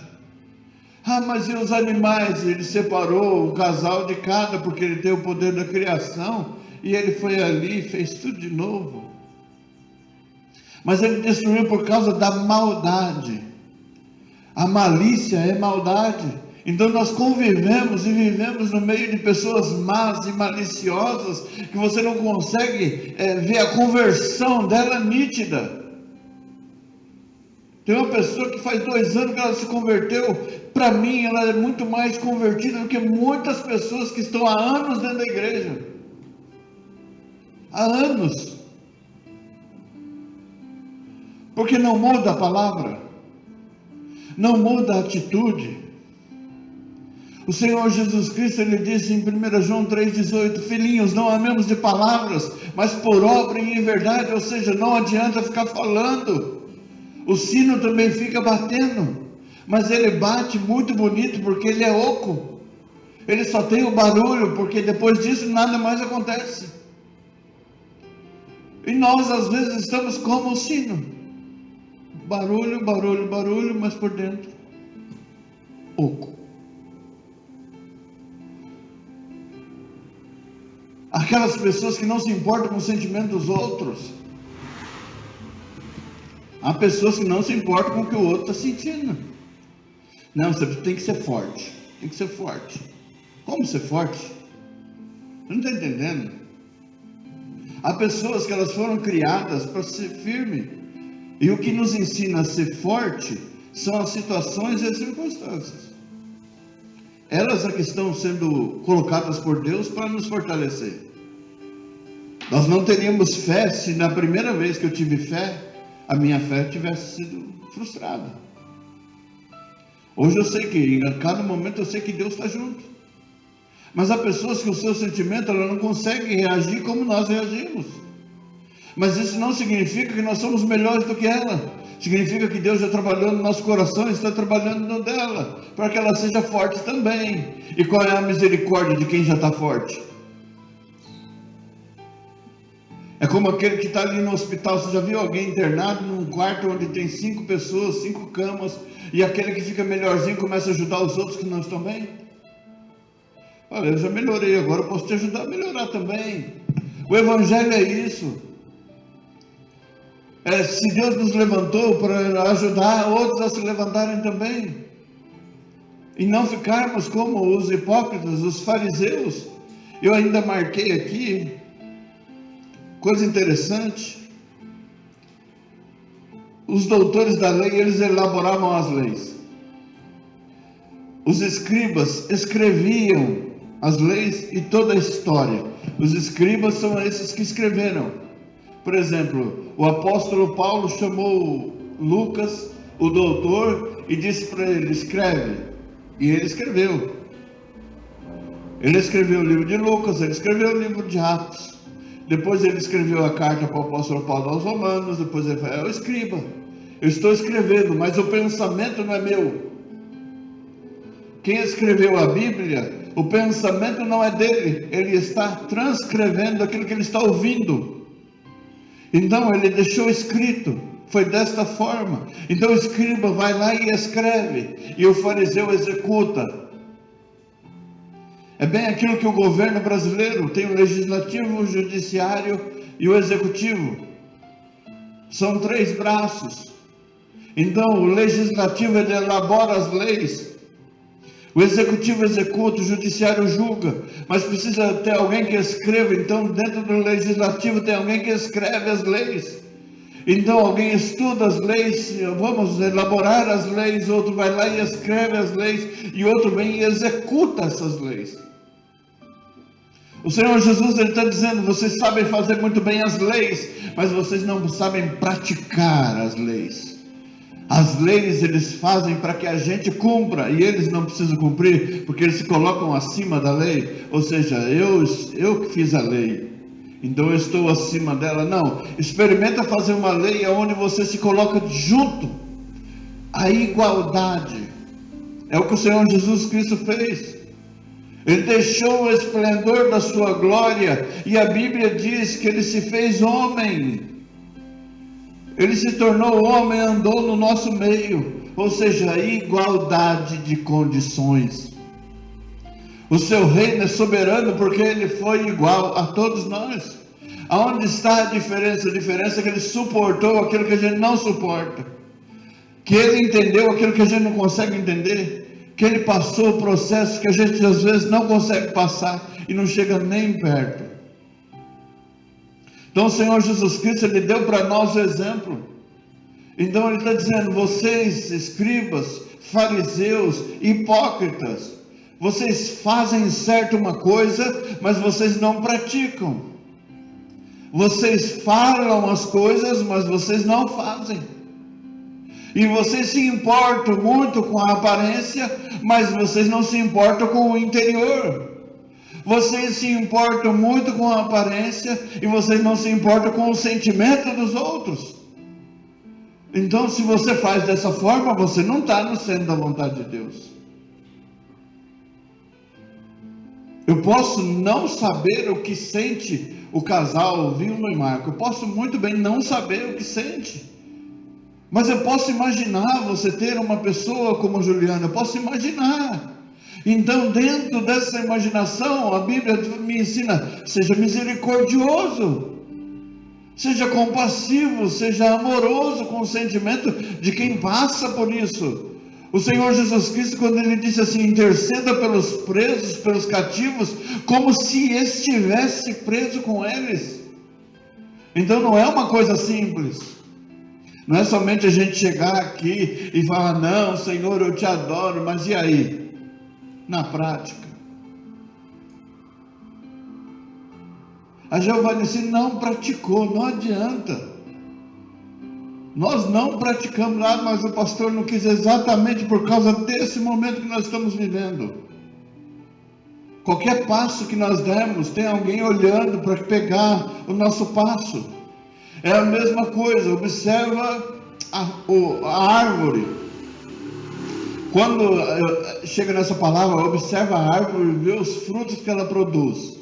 Mas e os animais? Ele separou o casal de cada, porque Ele tem o poder da criação, e Ele foi ali e fez tudo de novo. Mas Ele destruiu por causa da maldade. A malícia é maldade. Então nós convivemos e vivemos no meio de pessoas más e maliciosas, que você não consegue ver a conversão dela nítida. Tem uma pessoa que faz 2 anos que ela se converteu. Para mim ela é muito mais convertida do que muitas pessoas que estão há anos dentro da igreja. Há anos. Porque não muda a palavra, não muda a atitude. O Senhor Jesus Cristo, Ele disse em 1 João 3,18, filhinhos, não amemos de palavras, mas por obra e em verdade, ou seja, não adianta ficar falando. O sino também fica batendo, mas ele bate muito bonito porque ele é oco. Ele só tem o barulho, porque depois disso nada mais acontece. E nós às vezes estamos como o sino. Barulho, barulho, barulho, mas por dentro, oco. Aquelas pessoas que não se importam com o sentimento dos outros. Há pessoas que não se importam com o que o outro está sentindo. Não, você tem que ser forte. Tem que ser forte. Como ser forte? Você não está entendendo? Há pessoas que elas foram criadas para ser firme. E o que nos ensina a ser forte são as situações e as circunstâncias. Elas é que estão sendo colocadas por Deus para nos fortalecer. Nós não teríamos fé se na primeira vez que eu tive fé, a minha fé tivesse sido frustrada. Hoje eu sei que, a cada momento eu sei que Deus está junto. Mas há pessoas que o seu sentimento, ela não consegue reagir como nós reagimos. Mas isso não significa que nós somos melhores do que ela. Significa que Deus já trabalhou no nosso coração e está trabalhando no dela, para que ela seja forte também. E qual é a misericórdia de quem já está forte? É como aquele que está ali no hospital. Você já viu alguém internado num quarto onde tem 5 pessoas, 5 camas, e aquele que fica melhorzinho começa a ajudar os outros que não estão bem? Olha, eu já melhorei, agora eu posso te ajudar a melhorar também. O Evangelho é isso. Se Deus nos levantou para ajudar outros a se levantarem também, e não ficarmos como os hipócritas, os fariseus. Eu ainda marquei aqui, coisa interessante, os doutores da lei, eles elaboravam as leis, os escribas escreviam as leis e toda a história. Os escribas são esses que escreveram. Por exemplo, o apóstolo Paulo chamou Lucas, o doutor, e disse para ele, escreve. E ele escreveu. Ele escreveu o livro de Lucas, ele escreveu o livro de Atos. Depois ele escreveu a carta para o apóstolo Paulo aos Romanos. Depois ele falou, escriba. Eu estou escrevendo, mas o pensamento não é meu. Quem escreveu a Bíblia, o pensamento não é dele. Ele está transcrevendo aquilo que ele está ouvindo. Então ele deixou escrito, foi desta forma. Então o escriba vai lá e escreve, e o fariseu executa. É bem aquilo que o governo brasileiro tem: o legislativo, o judiciário e o executivo. São 3 braços. Então o legislativo, ele elabora as leis, o executivo executa, o judiciário julga, mas precisa ter alguém que escreva. Então dentro do legislativo tem alguém que escreve as leis. Então alguém estuda as leis, vamos elaborar as leis, outro vai lá e escreve as leis, e outro vem e executa essas leis. O Senhor Jesus está dizendo, vocês sabem fazer muito bem as leis, mas vocês não sabem praticar as leis. As leis eles fazem para que a gente cumpra, e eles não precisam cumprir, porque eles se colocam acima da lei. Ou seja, eu que fiz a lei, então eu estou acima dela. Não, experimenta fazer uma lei onde você se coloca junto. A igualdade é o que o Senhor Jesus Cristo fez. Ele deixou o esplendor da sua glória, e a Bíblia diz que ele se fez homem. Ele se tornou homem, andou no nosso meio, ou seja, a igualdade de condições. O seu reino é soberano porque ele foi igual a todos nós. Aonde está a diferença? A diferença é que ele suportou aquilo que a gente não suporta, que ele entendeu aquilo que a gente não consegue entender, que ele passou o processo que a gente às vezes não consegue passar e não chega nem perto. Então o Senhor Jesus Cristo, ele deu para nós o exemplo. Então ele está dizendo, vocês escribas, fariseus, hipócritas, vocês fazem certo uma coisa, mas vocês não praticam. Vocês falam as coisas, mas vocês não fazem. E vocês se importam muito com a aparência, mas vocês não se importam com o interior. Vocês se importam muito com a aparência e vocês não se importam com o sentimento dos outros. Então, se você faz dessa forma, você não está no centro da vontade de Deus. Eu posso não saber o que sente o casal Vilma e Marco. Eu posso muito bem não saber o que sente. Mas eu posso imaginar você ter uma pessoa como Juliana. Eu posso imaginar. Então, dentro dessa imaginação, a Bíblia me ensina, seja misericordioso, seja compassivo, seja amoroso com o sentimento de quem passa por isso. O Senhor Jesus Cristo, quando ele disse assim, interceda pelos presos, pelos cativos, como se estivesse preso com eles. Então não é uma coisa simples. Não é somente a gente chegar aqui e falar, não, Senhor, eu te adoro, mas e aí? Na prática. A Giovanice não praticou, não adianta. Nós não praticamos nada, mas o pastor não quis exatamente por causa desse momento que nós estamos vivendo. Qualquer passo que nós demos, tem alguém olhando para pegar o nosso passo. É a mesma coisa, observa a árvore. Quando chega nessa palavra, observa a árvore e vê os frutos que ela produz.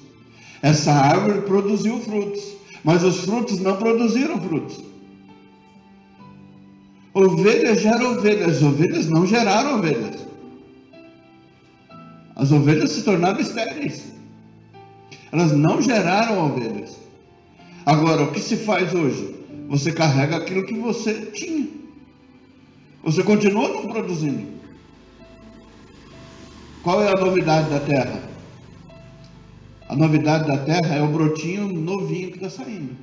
Essa árvore produziu frutos, mas os frutos não produziram frutos. Ovelhas geram ovelhas, as ovelhas não geraram ovelhas. As ovelhas se tornaram estéreis. Elas não geraram ovelhas. Agora, o que se faz hoje? Você carrega aquilo que você tinha. Você continua não produzindo. Qual é a novidade da terra? A novidade da terra é o brotinho novinho que está saindo.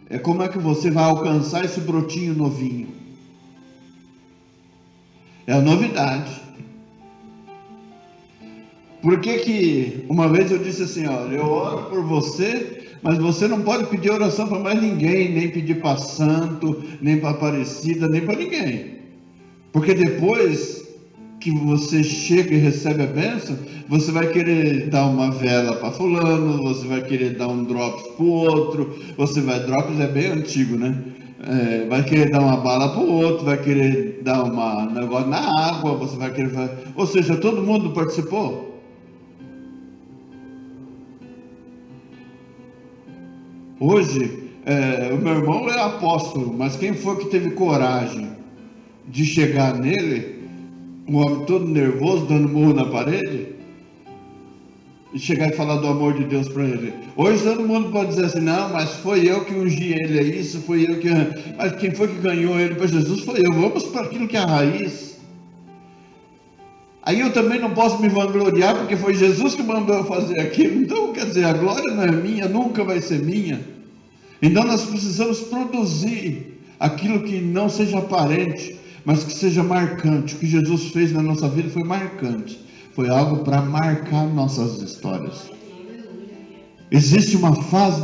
É como é que você vai alcançar esse brotinho novinho. É a novidade. Por que uma vez eu disse assim, olha, eu oro por você, mas você não pode pedir oração para mais ninguém, nem pedir para santo, nem para Aparecida, nem para ninguém. Porque depois que você chega e recebe a bênção, você vai querer dar uma vela para fulano, você vai querer dar um drops para o outro, drops é bem antigo, né? Vai querer dar uma bala para o outro, vai querer dar um negócio na água, você vai querer fazer... Ou seja, todo mundo participou. Hoje, o meu irmão é apóstolo, mas quem foi que teve coragem de chegar nele, um homem todo nervoso, dando murro na parede, e chegar e falar do amor de Deus para ele? Hoje todo mundo pode dizer assim, não, mas foi eu que ungi ele a isso, foi eu que... Mas quem foi que ganhou ele para Jesus foi eu. Vamos para aquilo que é a raiz. Aí eu também não posso me vangloriar, porque foi Jesus que mandou eu fazer aquilo. Então, quer dizer, a glória não é minha, nunca vai ser minha. Então nós precisamos produzir aquilo que não seja aparente, mas que seja marcante. O que Jesus fez na nossa vida foi marcante, foi algo para marcar nossas histórias. Existe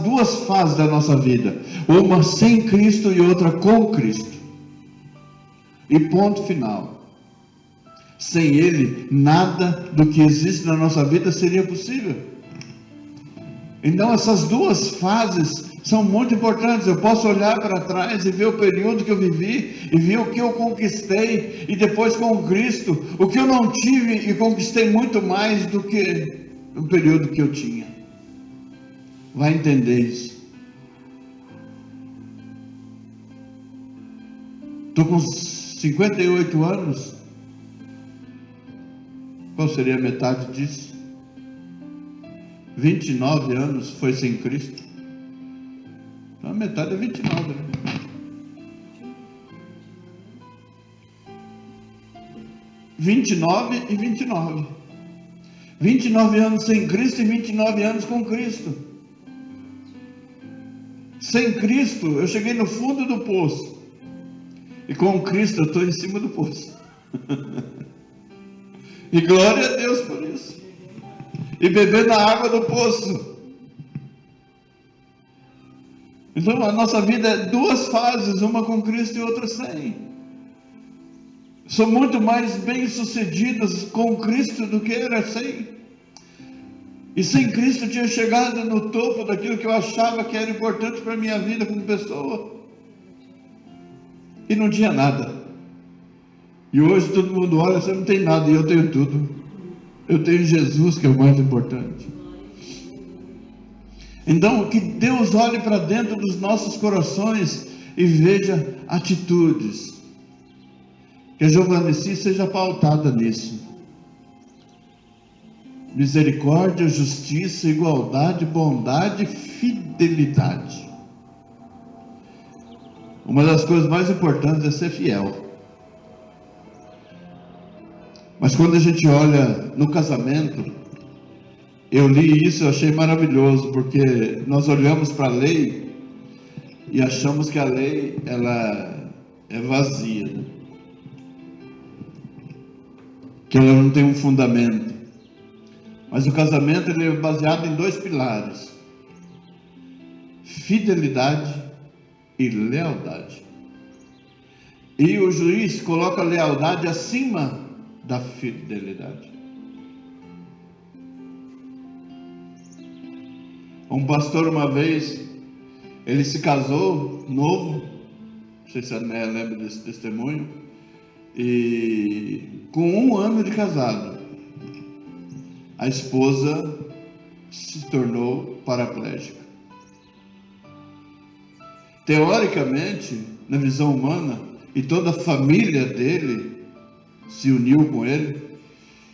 duas fases da nossa vida, uma sem Cristo e outra com Cristo. E ponto final. Sem Ele, nada do que existe na nossa vida seria possível. Então essas duas fases são muito importantes. Eu posso olhar para trás e ver o período que eu vivi, e ver o que eu conquistei, e depois com Cristo, o que eu não tive e conquistei muito mais do que o período que eu tinha. Vai entender isso. Estou com 58 anos. Qual seria a metade disso? 29 anos foi sem Cristo. Então a metade é 29, né? 29 e 29. 29 anos sem Cristo e 29 anos com Cristo. Sem Cristo, eu cheguei no fundo do poço. E com Cristo, eu estou em cima do poço. E glória a Deus por isso. E bebendo a água do poço. Então, a nossa vida é duas fases, uma com Cristo e outra sem. Sou muito mais bem-sucedidas com Cristo do que era sem. E sem Cristo eu tinha chegado no topo daquilo que eu achava que era importante para a minha vida como pessoa. E não tinha nada. E hoje todo mundo olha, você não tem nada, e eu tenho tudo. Eu tenho Jesus, que é o mais importante. Então, que Deus olhe para dentro dos nossos corações e veja atitudes. Que a Giovanici seja pautada nisso. Misericórdia, justiça, igualdade, bondade, fidelidade. Uma das coisas mais importantes é ser fiel. Mas quando a gente olha no casamento, eu li isso e achei maravilhoso, porque nós olhamos para a lei e achamos que a lei ela é vazia, né? Que ela não tem um fundamento. Mas o casamento ele é baseado em dois pilares: fidelidade e lealdade. E o juiz coloca a lealdade acima da fidelidade. Um pastor uma vez, ele se casou novo, não sei se a Néia lembra desse testemunho, e com 1 ano de casado, a esposa se tornou paraplégica. Teoricamente, na visão humana, e toda a família dele se uniu com ele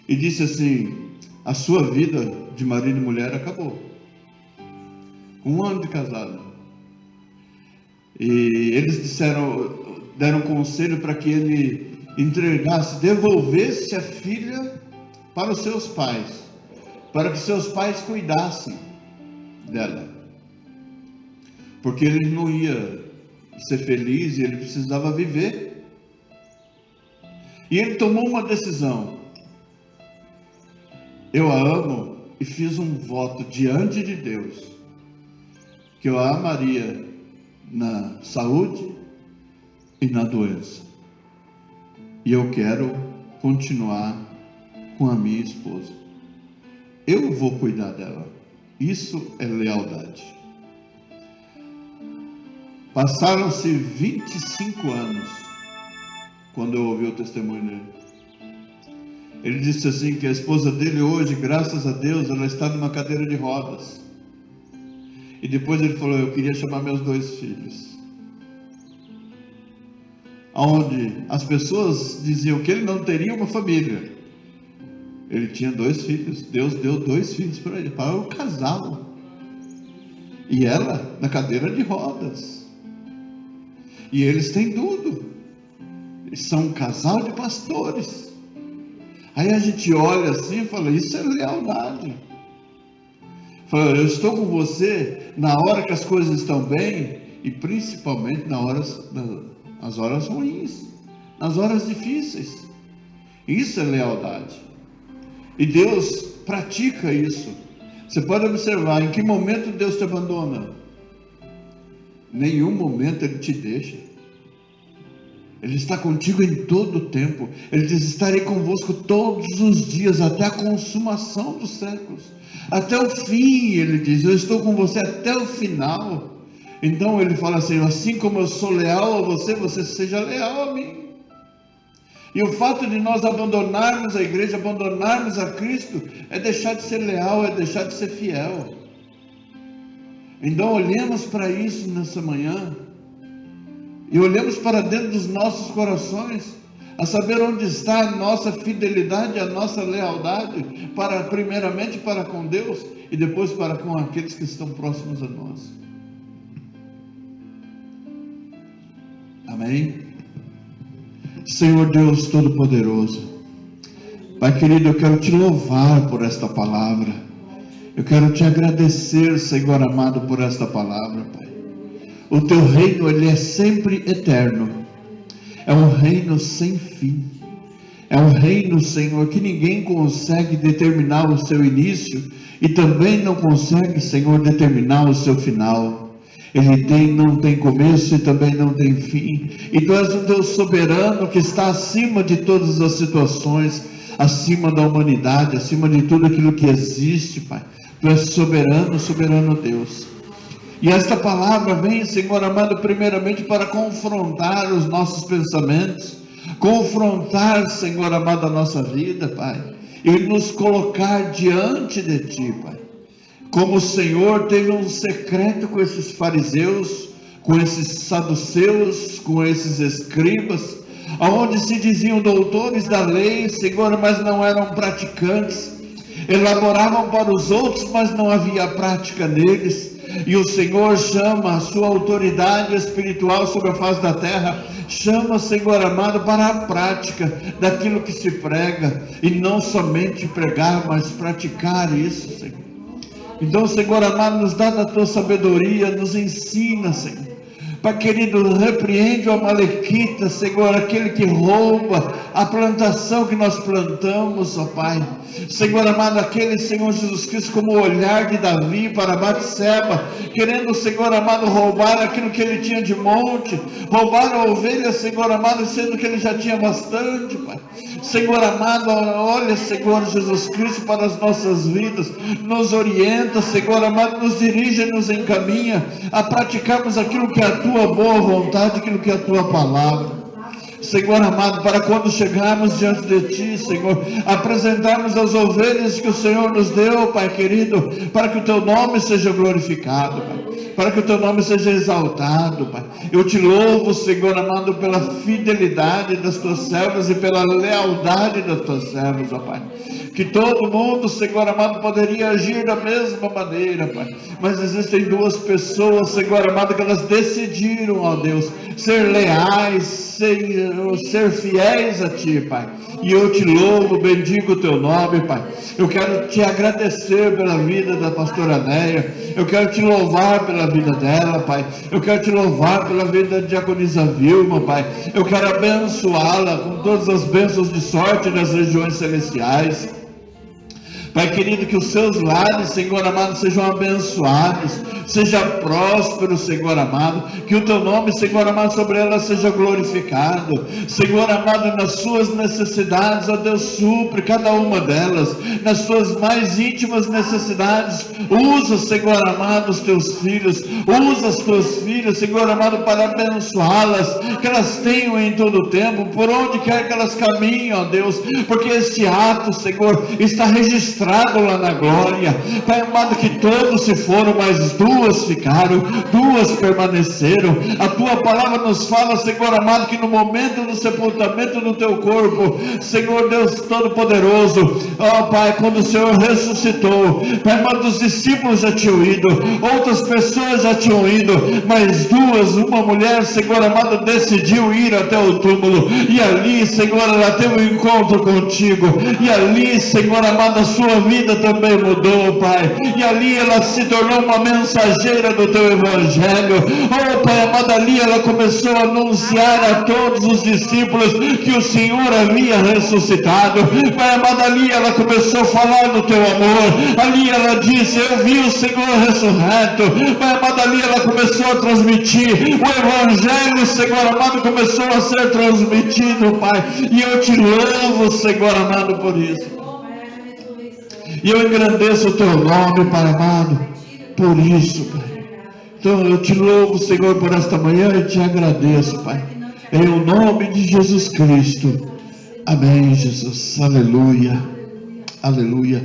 e disse assim: a sua vida de marido e mulher acabou. Com 1 ano de casado. E eles deram conselho para que ele devolvesse a filha para os seus pais, para que seus pais cuidassem dela, porque ele não ia ser feliz e ele precisava viver. E ele tomou uma decisão: eu a amo, e fiz um voto diante de Deus que eu a amaria na saúde e na doença, e eu quero continuar com a minha esposa. Eu vou cuidar dela. Isso é lealdade. Passaram-se 25 anos quando eu ouvi o testemunho dele. Ele disse assim que a esposa dele hoje, graças a Deus, ela está numa cadeira de rodas. E depois ele falou: eu queria chamar meus 2 filhos. Onde as pessoas diziam que ele não teria uma família. Ele tinha 2 filhos. Deus deu 2 filhos para ele, para o casal. E ela na cadeira de rodas. E eles têm tudo. Eles são um casal de pastores. Aí a gente olha assim e fala: isso é lealdade. Fala, eu estou com você na hora que as coisas estão bem e principalmente nas horas ruins, nas horas difíceis. Isso é lealdade. E Deus pratica isso. Você pode observar em que momento Deus te abandona. Nenhum momento Ele te deixa. Ele está contigo em todo o tempo. Ele diz, estarei convosco todos os dias, até a consumação dos séculos. Até o fim, Ele diz, eu estou com você até o final. Então Ele fala assim como eu sou leal a você, você seja leal a mim. E o fato de nós abandonarmos a igreja, abandonarmos a Cristo, é deixar de ser leal, é deixar de ser fiel. Então olhemos para isso nessa manhã, e olhemos para dentro dos nossos corações, a saber onde está a nossa fidelidade, a nossa lealdade, primeiramente para com Deus, e depois para com aqueles que estão próximos a nós. Amém? Senhor Deus Todo-Poderoso, Pai querido, eu quero te louvar por esta palavra, eu quero te agradecer, Senhor amado, por esta palavra, Pai. O teu reino, ele é sempre eterno, é um reino sem fim, é um reino, Senhor, que ninguém consegue determinar o seu início e também não consegue, Senhor, determinar o seu final. Ele não tem começo e também não tem fim. E tu és um Deus soberano que está acima de todas as situações, acima da humanidade, acima de tudo aquilo que existe, Pai. Tu és soberano, soberano Deus. E esta palavra vem, Senhor amado, primeiramente para confrontar os nossos pensamentos, confrontar, Senhor amado, a nossa vida, Pai, e nos colocar diante de Ti, Pai. Como o Senhor teve um secreto com esses fariseus, com esses saduceus, com esses escribas, onde se diziam doutores da lei, Senhor, mas não eram praticantes, elaboravam para os outros, mas não havia prática neles. E o Senhor chama a sua autoridade espiritual sobre a face da terra, chama, Senhor amado, para a prática daquilo que se prega, e não somente pregar, mas praticar isso, Senhor. Então, Senhor amado, nos dá da tua sabedoria, nos ensina, Senhor. Pai querido, repreende o amalequita, Senhor, aquele que rouba a plantação que nós plantamos, ó Pai. Senhor amado, aquele, Senhor Jesus Cristo, como o olhar de Davi para Batseba, querendo, Senhor amado, roubar aquilo que ele tinha de monte, roubar a ovelha, Senhor amado, sendo que ele já tinha bastante, Pai. Senhor amado, olha, Senhor Jesus Cristo, para as nossas vidas, nos orienta, Senhor amado, nos dirige e nos encaminha a praticarmos aquilo que é a tua boa vontade, aquilo que é a tua palavra. Senhor amado, para quando chegarmos diante de Ti, Senhor, apresentarmos as ovelhas que o Senhor nos deu, Pai querido, para que o Teu nome seja glorificado, Pai, para que o Teu nome seja exaltado, Pai. Eu Te louvo, Senhor amado, pela fidelidade das Tuas servas e pela lealdade das Tuas servas, ó Pai. Que todo mundo, Senhor amado, poderia agir da mesma maneira, Pai, mas existem duas pessoas, Senhor amado, que elas decidiram, ó Deus, ser leais, ser fiéis a Ti, Pai. E eu Te louvo, bendigo o Teu nome, Pai. Eu quero Te agradecer pela vida da pastora Neia, eu quero Te louvar pela vida dela, Pai. Eu quero Te louvar pela vida da diaconisa Vilma, Pai. Eu quero abençoá-la com todas as bênçãos de sorte nas regiões celestiais. Pai querido, que os seus lares, Senhor amado, sejam abençoados, seja próspero, Senhor amado, que o Teu nome, Senhor amado, sobre ela seja glorificado. Senhor amado, nas suas necessidades, ó Deus, supre cada uma delas, nas suas mais íntimas necessidades. Usa, Senhor amado, os Teus filhos, usa as Tuas filhas, Senhor amado, para abençoá-las, que elas tenham em todo o tempo, por onde quer que elas caminhem, ó Deus, porque este ato, Senhor, está registrado lá na glória. Pai amado, que todos se foram, mas duas ficaram, duas permaneceram. A Tua palavra nos fala, Senhor amado, que no momento do sepultamento do Teu corpo, Senhor Deus Todo-Poderoso, ó Pai, quando o Senhor ressuscitou, Pai amado, os discípulos já tinham ido, outras pessoas já tinham ido, mas uma mulher, Senhor amado, decidiu ir até o túmulo, e ali, Senhor, ela teve um encontro contigo, e ali, Senhor amado, a sua sua vida também mudou, Pai. E ali ela se tornou uma mensageira do teu evangelho. Oh, Pai amado, ali ela começou a anunciar a todos os discípulos que o Senhor havia ressuscitado. Pai amado, ali ela começou a falar do teu amor. Ali ela disse: eu vi o Senhor ressurreto. Pai amado, ali ela começou a transmitir o evangelho. Senhor amado, começou a ser transmitido, Pai. E eu te louvo, Senhor amado, por isso. E eu engrandeço o teu nome, Pai amado, por isso, Pai. Então eu te louvo, Senhor, por esta manhã e te agradeço, Pai. Em o nome de Jesus Cristo. Amém, Jesus. Aleluia. Aleluia.